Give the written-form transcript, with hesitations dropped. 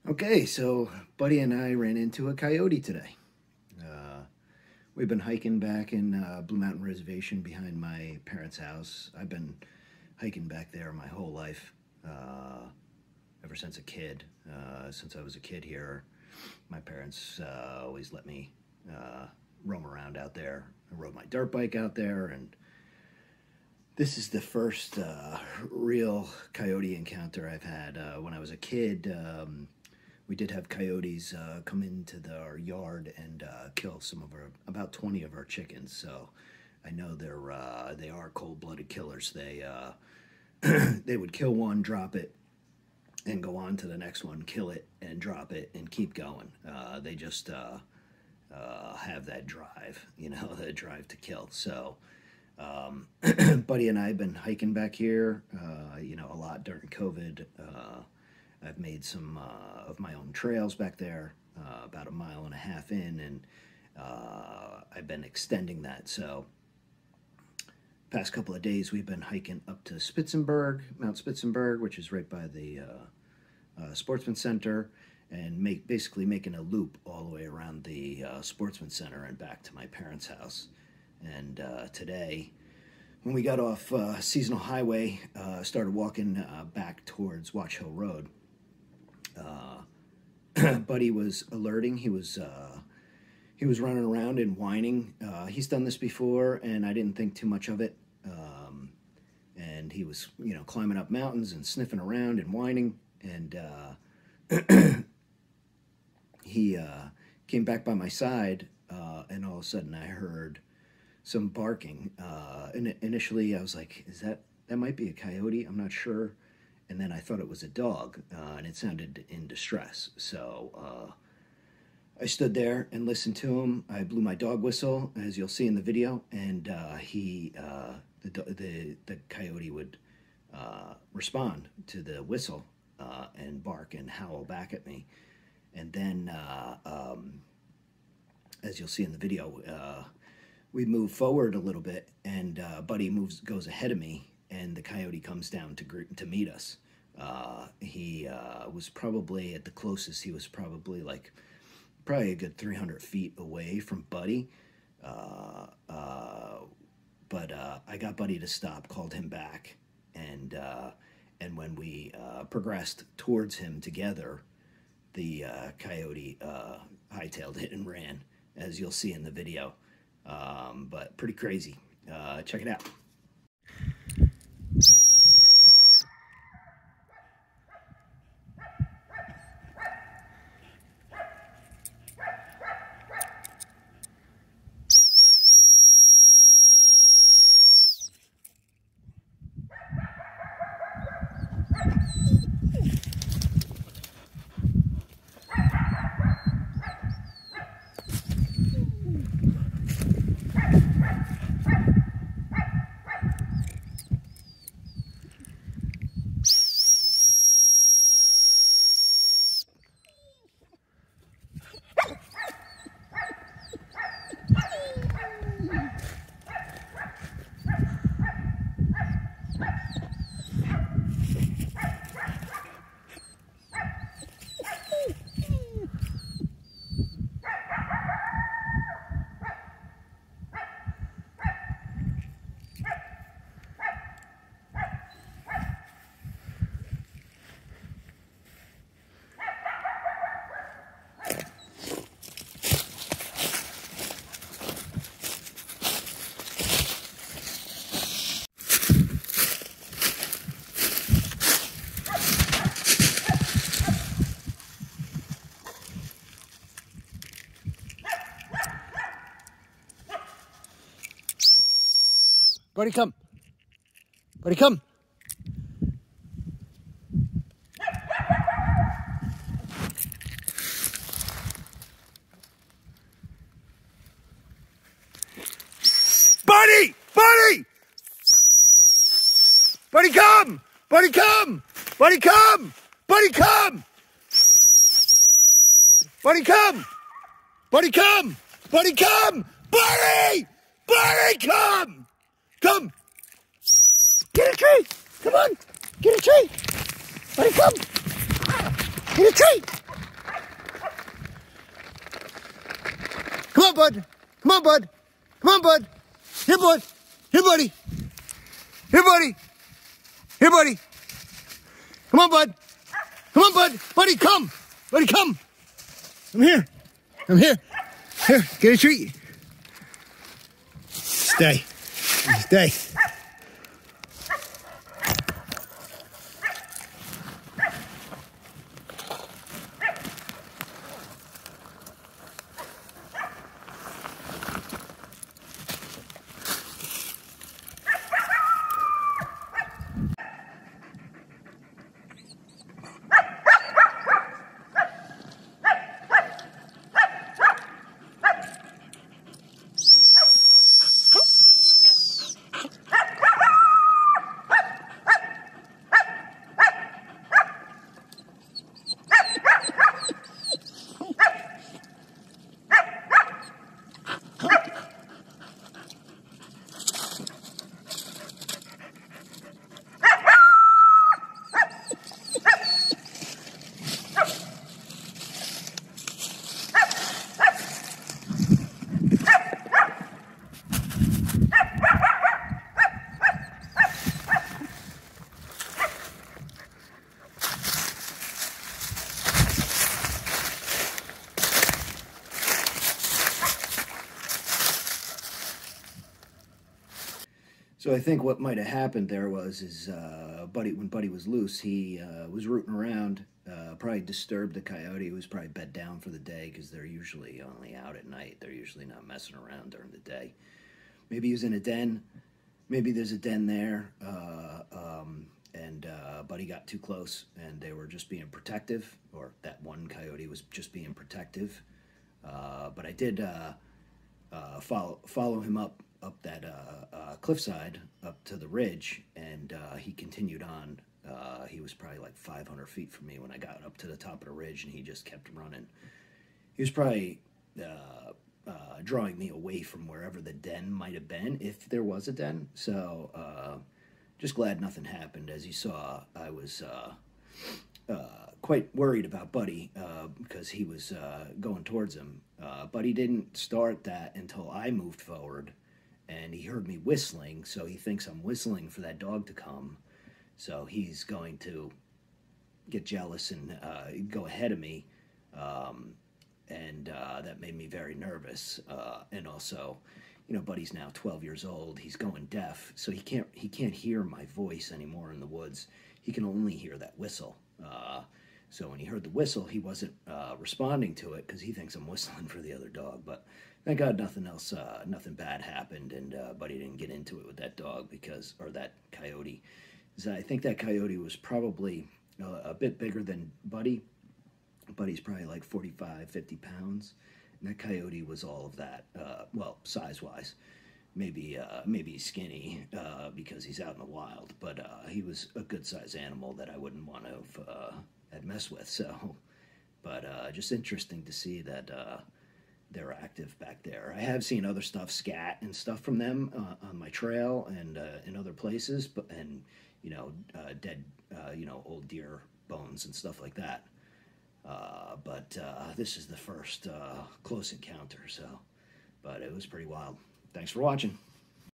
Okay, so Buddy and I ran into a coyote today. We've been hiking back in Blue Mountain Reservation behind my parents' house. I've been hiking back there my whole life, ever since a kid. Since I was a kid here, my parents always let me roam around out there. I rode my dirt bike out there, and this is the first real coyote encounter I've had. When I was a kid, we did have coyotes come into our yard and kill about 20 of our chickens. So I know they are cold-blooded killers. They they would kill one, drop it, and go on to the next one, kill it and drop it and keep going. They just have that drive, the drive to kill. So Buddy and I have been hiking back here, a lot during COVID. I've made some of my own trails back there, about 1.5 miles in, and I've been extending that. So past couple of days we've been hiking up to Mount Spitzenberg, which is right by the Sportsman Center, and basically making a loop all the way around the Sportsman Center and back to my parents' house. And today, when we got off Seasonal Highway, started walking back towards Watch Hill Road, Buddy was alerting. He was running around and whining. He's done this before, and I didn't think too much of it. And he was, climbing up mountains and sniffing around and whining. And he came back by my side, and all of a sudden I heard some barking. And initially I was like, that might be a coyote? I'm not sure. And then I thought it was a dog, and it sounded in distress. So I stood there and listened to him. I blew my dog whistle, as you'll see in the video, and the coyote would respond to the whistle and bark and howl back at me. And then, as you'll see in the video, we move forward a little bit, and Buddy goes ahead of me, and the coyote comes down to meet us. He was probably at the closest. He was probably a good 300 feet away from Buddy. But I got Buddy to stop, called him back, and when we progressed towards him together, the coyote hightailed it and ran, as you'll see in the video. But pretty crazy. Check it out. Buddy, come. Buddy, come. Buddy! Buddy! Buddy, come! Buddy, come! Buddy, come! Buddy, come! Buddy, come! Buddy, come! Buddy, come! Buddy! Buddy, come! Come! Get a tree! Come on! Get a tree! Buddy, come! Get a tree! on, bud. Come on, bud. Come on, bud. Here, bud. Here, buddy. Here, buddy. Here, buddy. Come on, bud. Come on, bud. Buddy, come. Buddy, come. I'm here. I'm here. Here, get a treat. Stay. Stay. So I think what might have happened there was when Buddy was loose, he was rooting around, probably disturbed the coyote, who was probably bed down for the day because they're usually only out at night. They're usually not messing around during the day. Maybe he was in a den. Maybe there's a den there, and Buddy got too close, and they were just being protective, or that one coyote was just being protective. But I did follow him up that cliffside up to the ridge, and he continued on. He was probably like 500 feet from me when I got up to the top of the ridge, and he just kept running. He was probably drawing me away from wherever the den might have been, if there was a den. So just glad nothing happened. As you saw, I was quite worried about Buddy because he was going towards him. Buddy didn't start that until I moved forward, and he heard me whistling, so he thinks I'm whistling for that dog to come. So he's going to get jealous and go ahead of me, and that made me very nervous. And also, you know, Buddy's now 12 years old. He's going deaf, so he can't hear my voice anymore in the woods. He can only hear that whistle. So when he heard the whistle, he wasn't responding to it because he thinks I'm whistling for the other dog. But thank God nothing bad happened, and Buddy didn't get into it with that dog or that coyote. I think that coyote was probably a bit bigger than Buddy. Buddy's probably like 45, 50 pounds. And that coyote was all of that, well, size-wise. Maybe he's skinny because he's out in the wild, but he was a good-sized animal that I wouldn't want to have messed with. So, but just interesting to see that they're active back there. I have seen other stuff, scat and stuff from them on my trail and in other places, and you know, dead, you know, old deer bones and stuff like that. But this is the first close encounter, so, but it was pretty wild. Thanks for watching.